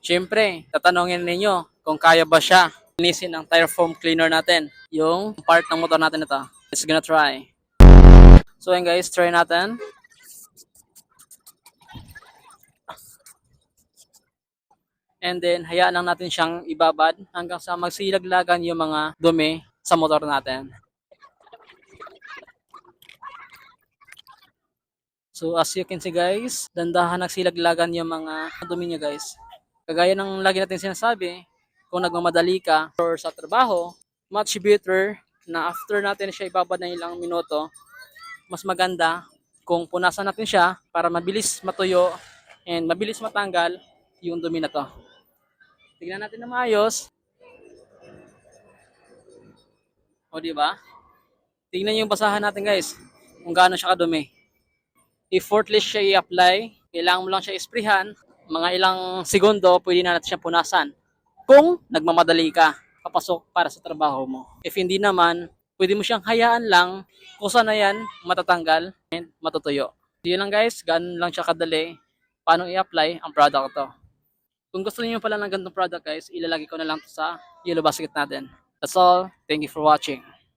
Siyempre, tatanungin ninyo kung kaya ba siya linisin ng tire foam cleaner natin, yung part ng motor natin ito. Let's gonna try. So yun guys, try natin. And then, hayaan lang natin siyang ibabad hanggang sa magsilaglagan yung mga dumi sa motor natin. So as you can see guys, dandahan nagsilaglagan yung mga dumi niya guys. Kagaya ng lagi natin sinasabi, kung nagmamadali ka or sa trabaho, much better na after natin siya ibabad ng ilang minuto, mas maganda kung punasan natin siya para mabilis matuyo and mabilis matanggal yung dumi na to. Tignan natin na maayos. O di ba? Tingnan yung basahan natin guys, kung gaano siya kadumi. Effortless siya i-apply, kailangan mo lang siya isprihan, mga ilang segundo pwede na natin siya punasan. Kung nagmamadali ka, papasok para sa trabaho mo. If hindi naman, pwede mo siyang hayaan lang kung saan na yan matatanggal and matutuyo. Yun lang guys, ganun lang siya kadali paano i-apply ang product to. Kung gusto niyo pala ng ganitong product guys, ilalagay ko na lang to sa yellow basket natin. That's all. Thank you for watching.